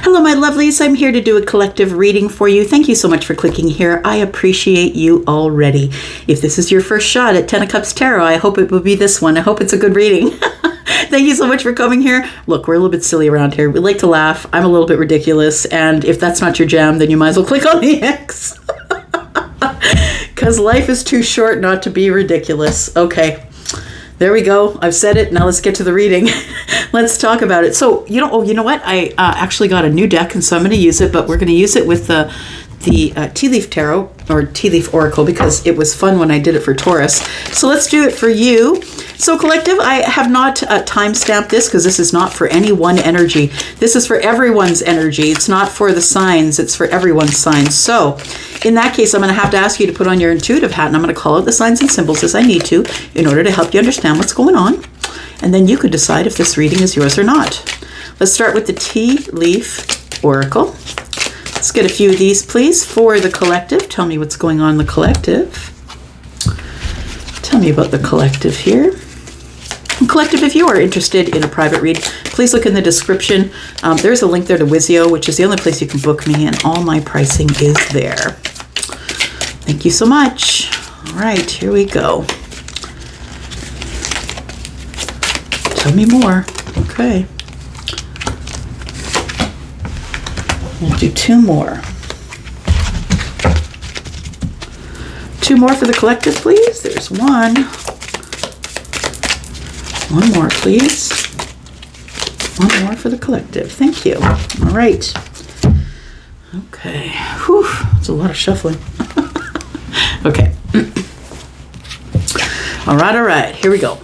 Hello, my lovelies. I'm here to do a collective reading for you. Thank you so much for clicking here. I appreciate you already. If this is your first shot at Ten of Cups Tarot, I hope it will be this one. I hope it's a good reading. Thank you so much for coming here. Look, we're a little bit silly around here. We like to laugh. I'm a little bit ridiculous. And if that's not your jam, then you might as well click on the X. Because life is too short not to be ridiculous. Okay. There we go. I've said it. Now let's get to the reading. Let's talk about it. So, you know what? I actually got a new deck, and so I'm going to use it, but we're going to use it with the Tea Leaf Tarot, or Tea Leaf Oracle, because it was fun when I did it for Taurus. So let's do it for you. So collective, I have not time-stamped this because this is not for any one energy. This is for everyone's energy. It's not for the signs. It's for everyone's signs. So in that case, I'm going to have to ask you to put on your intuitive hat, and I'm going to call out the signs and symbols as I need to in order to help you understand what's going on. And then you could decide if this reading is yours or not. Let's start with the Tea Leaf Oracle. Let's get a few of these, please, for the collective. Tell me what's going on in the collective. Tell me about the collective here. And collective, if you are interested in a private read, please look in the description. There's a link there to Wizio, which is the only place you can book me, and all my pricing is there. Thank you so much. All right, here we go. Tell me more. Okay. We'll do two more. Two more for the collective, please. There's one. One more, please. One more for the collective. Thank you. All right. Okay. Whew. It's a lot of shuffling. Okay. All right. Here we go.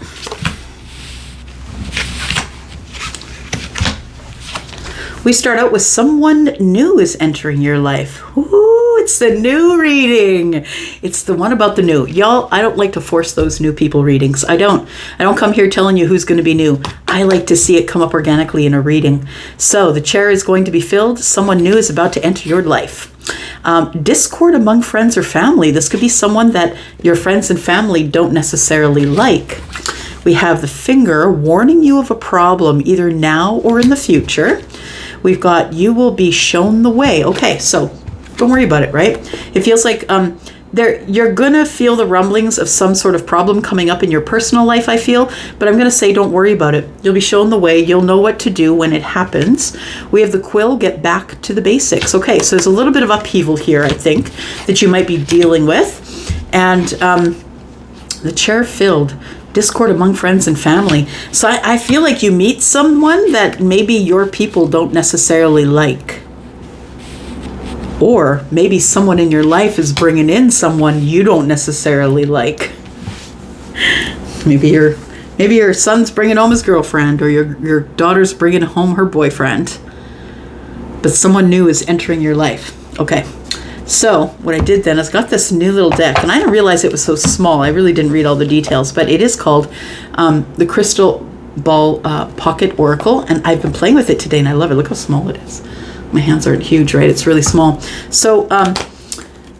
We start out with someone new is entering your life. Ooh, it's the new reading. It's the one about the new. Y'all, I don't like to force those new people readings. I don't come here telling you who's going to be new. I like to see it come up organically in a reading. So the chair is going to be filled. Someone new is about to enter your life. Discord among friends or family. This could be someone that your friends and family don't necessarily like. We have the finger warning you of a problem either now or in the future. We've got, you will be shown the way. Okay, so don't worry about it, right? It feels like you're going to feel the rumblings of some sort of problem coming up in your personal life, I feel. But I'm going to say don't worry about it. You'll be shown the way. You'll know what to do when it happens. We have the quill, get back to the basics. Okay, so there's a little bit of upheaval here, I think, that you might be dealing with. And the chair filled. Discord among friends and family. So I feel like you meet someone that maybe your people don't necessarily like. Or maybe someone in your life is bringing in someone you don't necessarily like. Maybe your son's bringing home his girlfriend, or your daughter's bringing home her boyfriend. But someone new is entering your life. Okay. So what I did then is got this new little deck, and I didn't realize it was so small. I really didn't read all the details, but it is called the Crystal Ball Pocket Oracle, and I've been playing with it today, and I love it. Look how small it is. My hands aren't huge, right? It's really small. So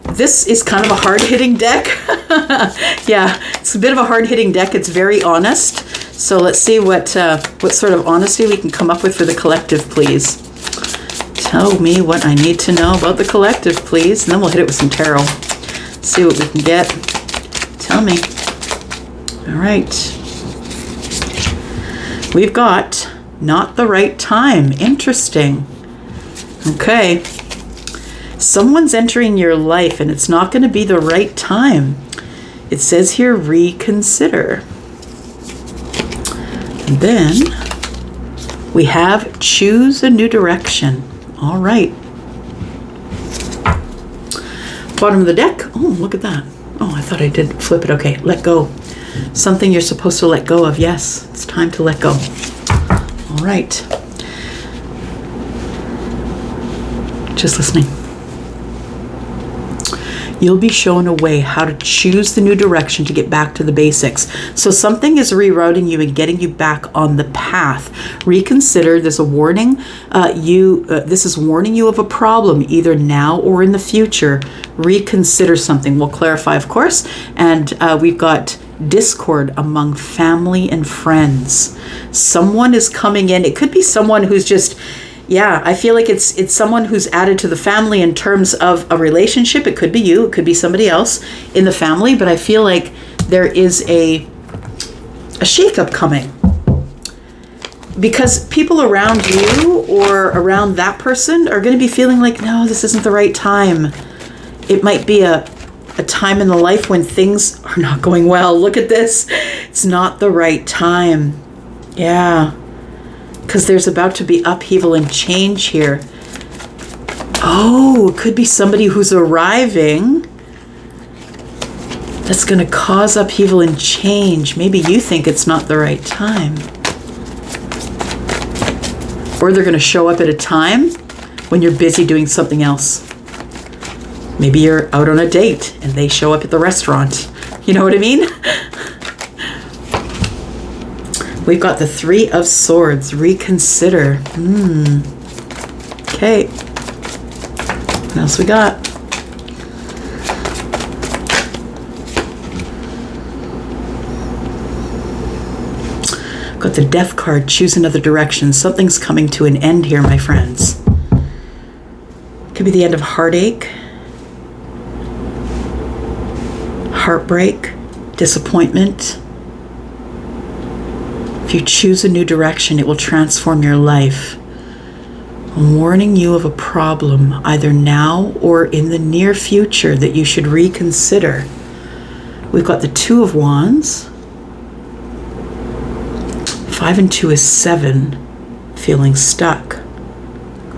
this is kind of a hard-hitting deck. Yeah, it's a bit of a hard-hitting deck. It's very honest. So let's see what sort of honesty we can come up with for the collective, please. Tell me what I need to know about the collective, please. And then we'll hit it with some tarot. See what we can get. Tell me. All right. We've got not the right time. Interesting. Okay. Someone's entering your life and it's not going to be the right time. It says here, reconsider. And then we have choose a new direction. All right. Bottom of the deck. Oh, look at that. Oh, I thought I did flip it. Okay, let go. Something you're supposed to let go of. Yes, it's time to let go. All right. Just listening. You'll be shown a way how to choose the new direction to get back to the basics. So something is rerouting you and getting you back on the path. Reconsider. There's a warning. This is warning you of a problem either now or in the future. Reconsider something. We'll clarify, of course. And we've got discord among family and friends. Someone is coming in. It could be someone who's just Yeah, I feel like it's someone who's added to the family in terms of a relationship. It could be you, it could be somebody else in the family, but I feel like there is a shakeup coming. Because people around you or around that person are going to be feeling like, no, this isn't the right time. It might be a time in the life when things are not going well. Look at this. It's not the right time. Yeah. Because there's about to be upheaval and change here. Oh, it could be somebody who's arriving that's going to cause upheaval and change. Maybe you think it's not the right time. Or they're going to show up at a time when you're busy doing something else. Maybe you're out on a date and they show up at the restaurant. You know what I mean? We've got the Three of Swords. Reconsider. Okay. What else we got? Got the Death card. Choose another direction. Something's coming to an end here, my friends. Could be the end of heartache, heartbreak, disappointment. If you choose a new direction, it will transform your life. I'm warning you of a problem, either now or in the near future, that you should reconsider. We've got the Two of Wands. 5 and 2 is 7. Feeling stuck.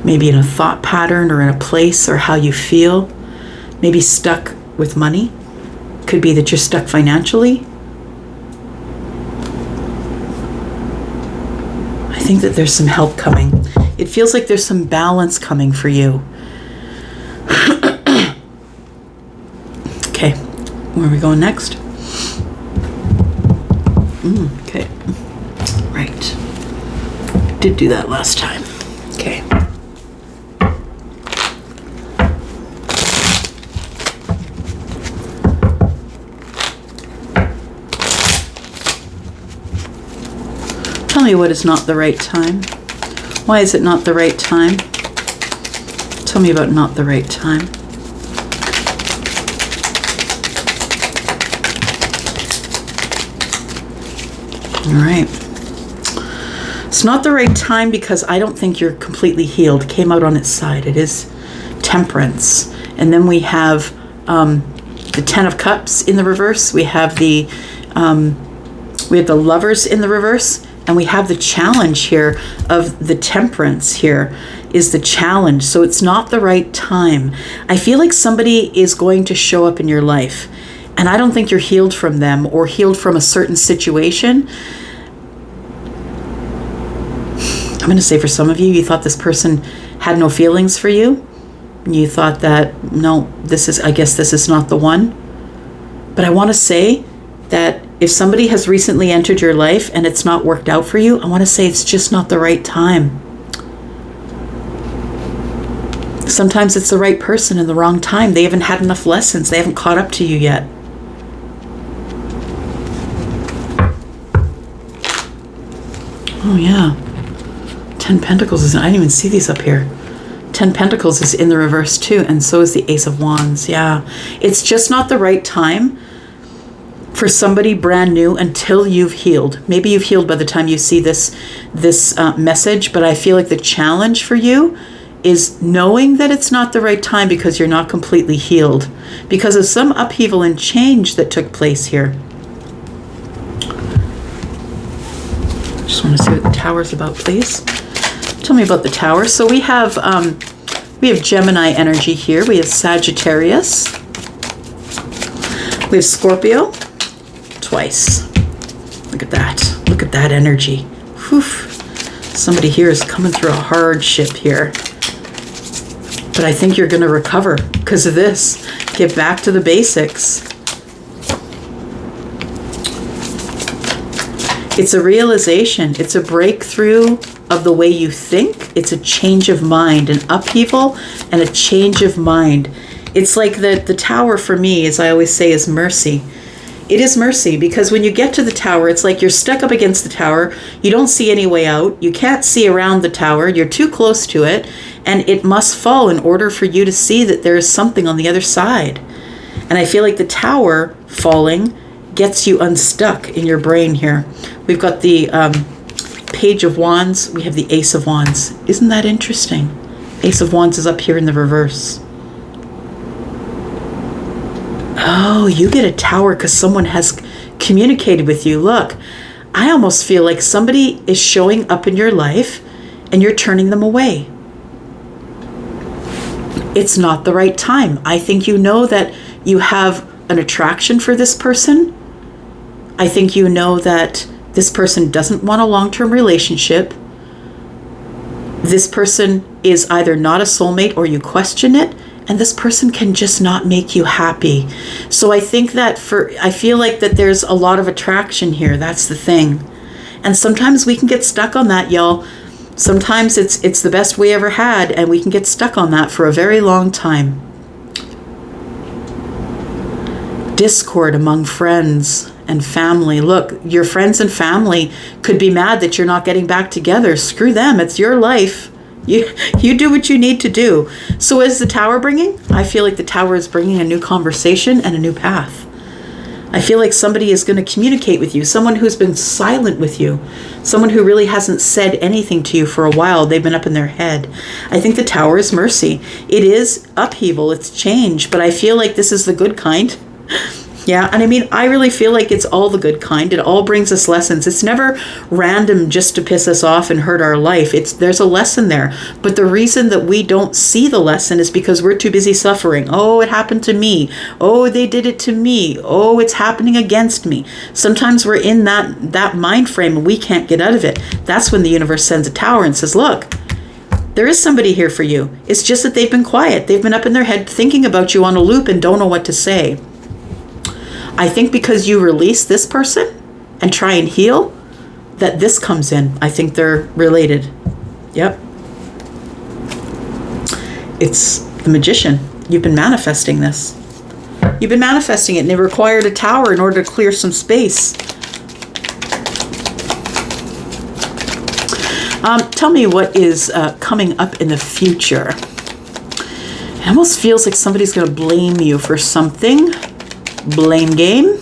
Maybe in a thought pattern or in a place or how you feel. Maybe stuck with money. Could be that you're stuck financially. I think that there's some help coming. It feels like there's some balance coming for you. Okay, where are we going next? Okay, right. Did do that last time. Okay. Tell me what is not the right time. Why is it not the right time? Tell me about not the right time. All right. It's not the right time because I don't think you're completely healed. Came out on its side. It is Temperance. And then we have the Ten of Cups in the reverse. We have the Lovers in the reverse. And we have the challenge here of the Temperance here is the challenge. So it's not the right time. I feel like somebody is going to show up in your life. And I don't think you're healed from them or healed from a certain situation. I'm going to say for some of you, you thought this person had no feelings for you. You thought that, no, I guess this is not the one. But I want to say that if somebody has recently entered your life and it's not worked out for you, I want to say it's just not the right time. Sometimes it's the right person in the wrong time. They haven't had enough lessons. They haven't caught up to you yet. Oh yeah. 10 Pentacles is, I didn't even see these up here. 10 Pentacles is in the reverse too, and so is the Ace of Wands. Yeah. It's just not the right time for somebody brand new until you've healed. Maybe you've healed by the time you see this message, but I feel like the challenge for you is knowing that it's not the right time because you're not completely healed because of some upheaval and change that took place here. I just want to see what the Tower's about, please. Tell me about the Tower. So we have Gemini energy here. We have Sagittarius. We have Scorpio. Twice. Look at that. Look at that energy. Whew. Somebody here is coming through a hardship here. But I think you're going to recover because of this. Get back to the basics. It's a realization. It's a breakthrough of the way you think. It's a change of mind, an upheaval and a change of mind. It's like the Tower for me, as I always say, is mercy. It is mercy, because when you get to the tower, it's like you're stuck up against the tower. You don't see any way out. You can't see around the tower. You're too close to it, and it must fall in order for you to see that there is something on the other side. And I feel like the tower falling gets you unstuck in your brain here. We've got the Page of Wands. We have the Ace of Wands. Isn't that interesting? Ace of Wands is up here in the reverse. Oh, you get a tower because someone has communicated with you. Look, I almost feel like somebody is showing up in your life and you're turning them away. It's not the right time. I think you know that you have an attraction for this person. I think you know that this person doesn't want a long-term relationship. This person is either not a soulmate or you question it. And this person can just not make you happy. So I think that I feel like that there's a lot of attraction here. That's the thing. And sometimes we can get stuck on that, y'all. Sometimes it's the best we ever had, and we can get stuck on that for a very long time. Discord among friends and family. Look, your friends and family could be mad that you're not getting back together. Screw them. It's your life. You do what you need to do. So is the tower bringing? I feel like the tower is bringing a new conversation and a new path. I feel like somebody is going to communicate with you. Someone who's been silent with you. Someone who really hasn't said anything to you for a while. They've been up in their head. I think the tower is mercy. It is upheaval. It's change. But I feel like this is the good kind. Yeah, and I mean, I really feel like it's all the good kind. It all brings us lessons. It's never random just to piss us off and hurt our life. There's a lesson there. But the reason that we don't see the lesson is because we're too busy suffering. Oh, it happened to me. Oh, they did it to me. Oh, it's happening against me. Sometimes we're in that mind frame and we can't get out of it. That's when the universe sends a tower and says, look, there is somebody here for you. It's just that they've been quiet. They've been up in their head thinking about you on a loop and don't know what to say. I think because you release this person and try and heal, that this comes in. I think they're related. Yep. It's the Magician. You've been manifesting this. You've been manifesting it, and it required a tower in order to clear some space. Tell me what is coming up in the future. It almost feels like somebody's going to blame you for something. Blame game.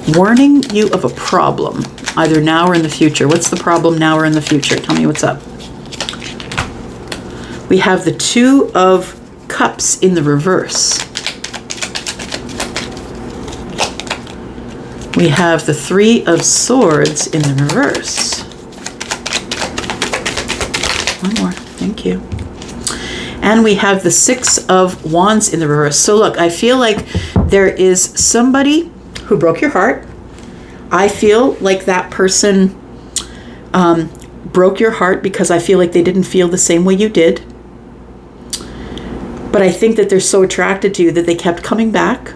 Warning you of a problem, either now or in the future. What's the problem now or in the future? Tell me what's up. We have the Two of Cups in the reverse. We have the Three of Swords in the reverse. One more. Thank you. And we have the Six of Wands in the reverse. So look, I feel like there is somebody who broke your heart. I feel like that person broke your heart because I feel like they didn't feel the same way you did. But I think that they're so attracted to you that they kept coming back.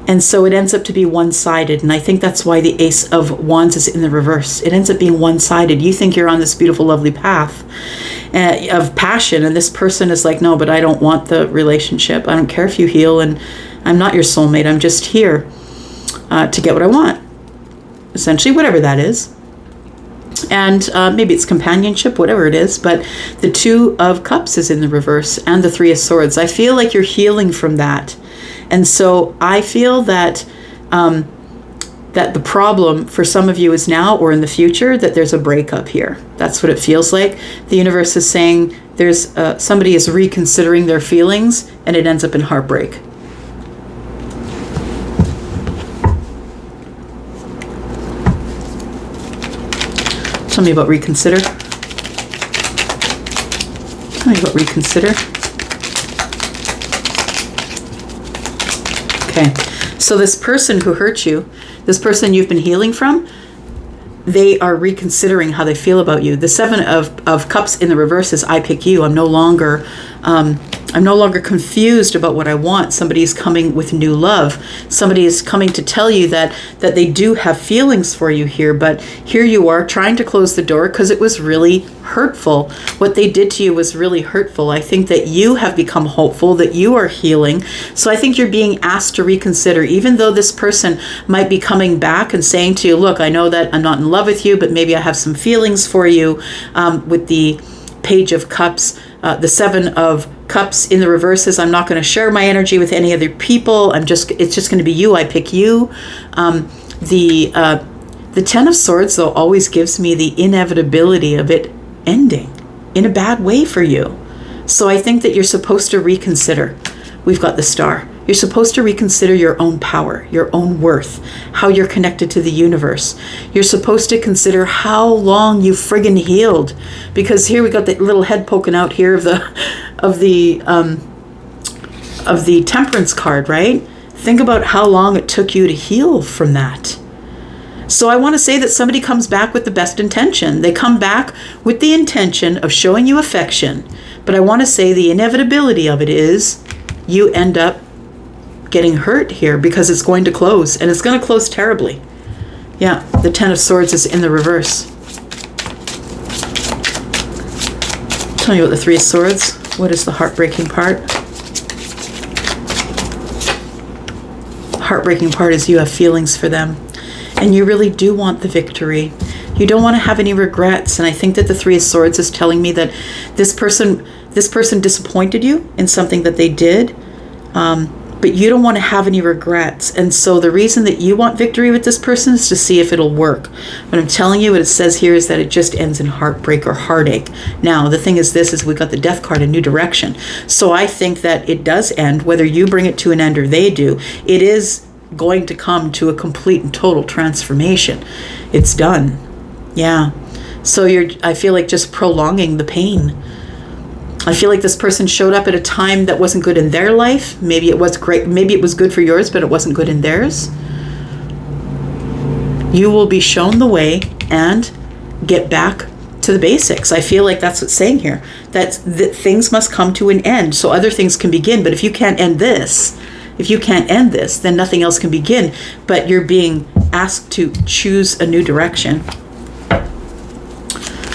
And so it ends up to be one-sided. And I think that's why the Ace of Wands is in the reverse. It ends up being one-sided. You think you're on this beautiful, lovely path of passion. And this person is like, no, but I don't want the relationship. I don't care if you heal. And I'm not your soulmate. I'm just here to get what I want. Essentially, whatever that is. And maybe it's companionship, whatever it is. But the Two of Cups is in the reverse. And the Three of Swords. I feel like you're healing from that. And so I feel that that the problem for some of you is now or in the future that there's a breakup here. That's what it feels like. The universe is saying there's somebody is reconsidering their feelings, and it ends up in heartbreak. Tell me about reconsider. Tell me about reconsider. Okay, so this person who hurt you, this person you've been healing from, they are reconsidering how they feel about you. The Seven of Cups in the reverse is I pick you. I'm no longer I'm no longer confused about what I want. Somebody is coming with new love. Somebody is coming to tell you that they do have feelings for you here, but here you are trying to close the door because it was really hurtful. What they did to you was really hurtful. I think that you have become hopeful, that you are healing. So I think you're being asked to reconsider, even though this person might be coming back and saying to you, look, I know that I'm not in love with you, but maybe I have some feelings for you. With the Page of Cups, the Seven of Cups in the reverse is, I'm not going to share my energy with any other people. It's just going to be you. I pick you. The Ten of Swords, though, always gives me the inevitability of it ending in a bad way for you. So I think that you're supposed to reconsider. We've got the Star. You're supposed to reconsider your own power, your own worth, how you're connected to the universe. You're supposed to consider how long you friggin' healed. Because here we got the little head poking out here of the Temperance card, right? Think about how long it took you to heal from that. So I want to say that somebody comes back with the best intention. They come back with the intention of showing you affection. But I want to say the inevitability of it is you end up getting hurt here because it's going to close, and it's going to close terribly. Yeah, the Ten of Swords is in the reverse. Tell me about the Three of Swords. What is the heartbreaking part? The heartbreaking part is you have feelings for them, and you really do want the victory. You don't want to have any regrets, and I think that the Three of Swords is telling me that this person disappointed you in something that they did, but you don't want to have any regrets. And so the reason that you want victory with this person is to see if it'll work. But I'm telling you, what it says here is that it just ends in heartbreak or heartache. Now, the thing is we got the Death card, a new direction. So I think that it does end, whether you bring it to an end or they do. It is going to come to a complete and total transformation. It's done. Yeah. So I feel like just prolonging the pain. I feel like this person showed up at a time that wasn't good in their life. Maybe it was great. Maybe it was good for yours, but it wasn't good in theirs. You will be shown the way and get back to the basics. I feel like that's what's saying here. That things must come to an end so other things can begin. But if you can't end this, then nothing else can begin. But you're being asked to choose a new direction.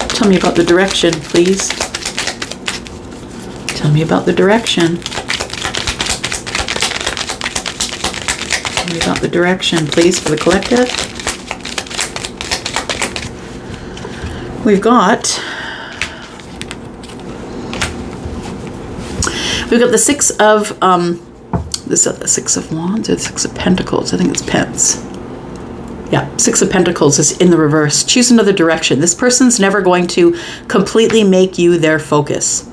Tell me about the direction, please. Tell me about the direction. Tell me about the direction, please, for the collective. We've got the Six of the Six of Wands or the Six of Pentacles. I think it's Pence. Yeah, Six of Pentacles is in the reverse. Choose another direction. This person's never going to completely make you their focus.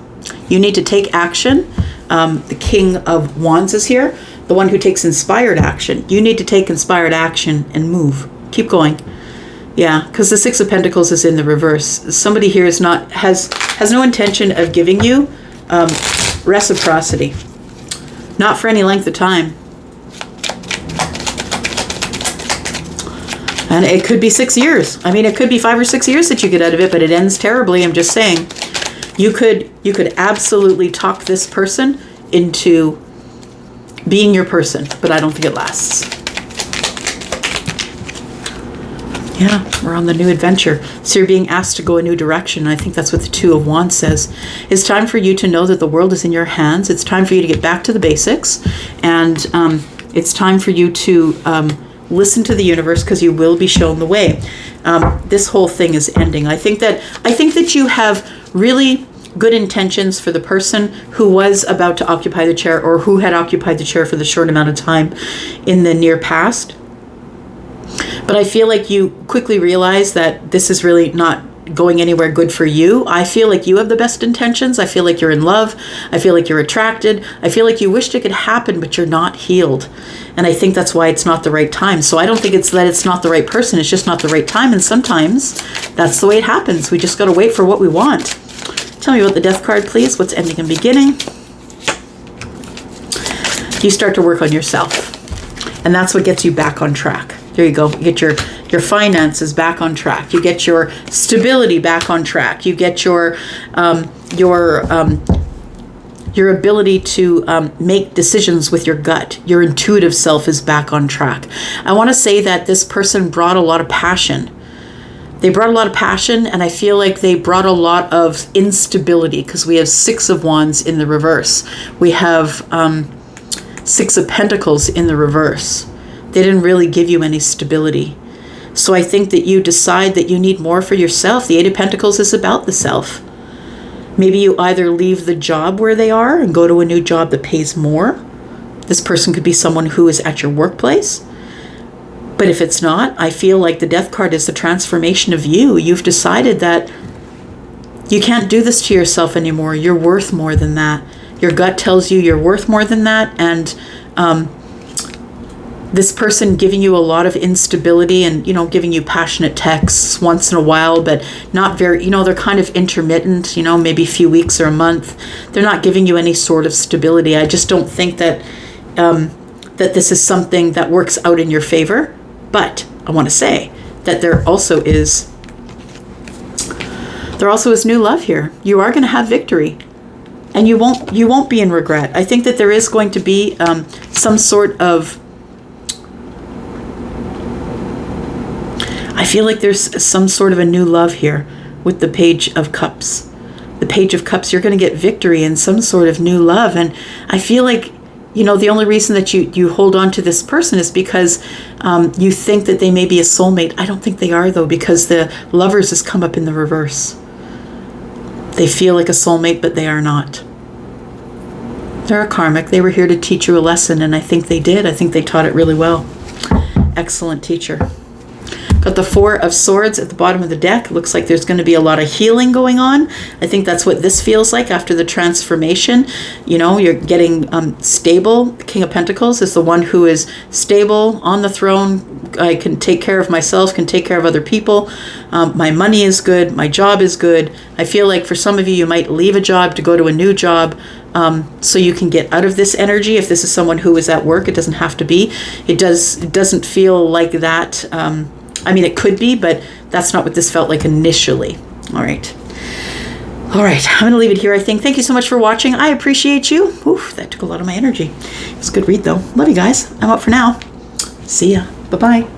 You need to take action. The King of Wands is here, the one who takes inspired action. You need to take inspired action and move. Keep going. Yeah, because the Six of Pentacles is in the reverse. Somebody here has no intention of giving you reciprocity. Not for any length of time. And it could be 6 years. I mean, it could be 5 or 6 years that you get out of it, but it ends terribly. I'm just saying. You could absolutely talk this person into being your person, but I don't think it lasts. Yeah, we're on the new adventure. So you're being asked to go a new direction. I think that's what the Two of Wands says. It's time for you to know that the world is in your hands. It's time for you to get back to the basics. And it's time for you to listen to the universe, because you will be shown the way. This whole thing is ending. I think that you have really good intentions for the person who was about to occupy the chair, or who had occupied the chair for the short amount of time in the near past. But I feel like you quickly realize that this is really not going anywhere good for you. I feel like you have the best intentions. I feel like you're in love. I feel like you're attracted. I feel like you wished it could happen, but you're not healed. And I think that's why it's not the right time. So I don't think it's that it's not the right person. It's just not the right time. And sometimes that's the way it happens. We just got to wait for what we want. Tell me about the Death card, please. What's ending and beginning? You start to work on yourself. And that's what gets you back on track. There you go. You get your finances back on track. You get your stability back on track. You get your Your ability to make decisions with your gut, your intuitive self is back on track. I want to say that this person brought a lot of passion. They brought a lot of passion, and I feel like they brought a lot of instability, because we have 6 of Wands in the reverse. We have 6 of Pentacles in the reverse. They didn't really give you any stability. So I think that you decide that you need more for yourself. The 8 of Pentacles is about the self. Maybe you either leave the job where they are and go to a new job that pays more. This person could be someone who is at your workplace. But if it's not, I feel like the Death card is the transformation of you. You've decided that you can't do this to yourself anymore. You're worth more than that. Your gut tells you you're worth more than that. And this person giving you a lot of instability and, you know, giving you passionate texts once in a while, but not very, you know, they're kind of intermittent, you know, maybe a few weeks or a month. They're not giving you any sort of stability. I just don't think that that this is something that works out in your favor. But I want to say that there also is new love here. You are going to have victory, and you won't be in regret. I think that there is going to be some sort of, I feel like there's some sort of a new love here with the Page of Cups. The Page of Cups, you're going to get victory and some sort of new love. And I feel like, you know, the only reason that you hold on to this person is because you think that they may be a soulmate. I don't think they are, though, because the Lovers has come up in the reverse. They feel like a soulmate, but they are not. They're a karmic. They were here to teach you a lesson, and I think they did. I think they taught it really well. Excellent teacher. Got the 4 of Swords at the bottom of the deck. Looks like there's going to be a lot of healing going on. I think that's what this feels like after the transformation. You know, you're getting stable. The King of Pentacles is the one who is stable on the throne. I can take care of myself, can take care of other people. My money is good. My job is good. I feel like for some of you, you might leave a job to go to a new job. So you can get out of this energy. If this is someone who is at work, it doesn't have to be. It doesn't feel like that. I mean, it could be, but that's not what this felt like initially. All right. I'm going to leave it here, I think. Thank you so much for watching. I appreciate you. Oof, that took a lot of my energy. It's a good read, though. Love you guys. I'm out for now. See ya. Bye-bye.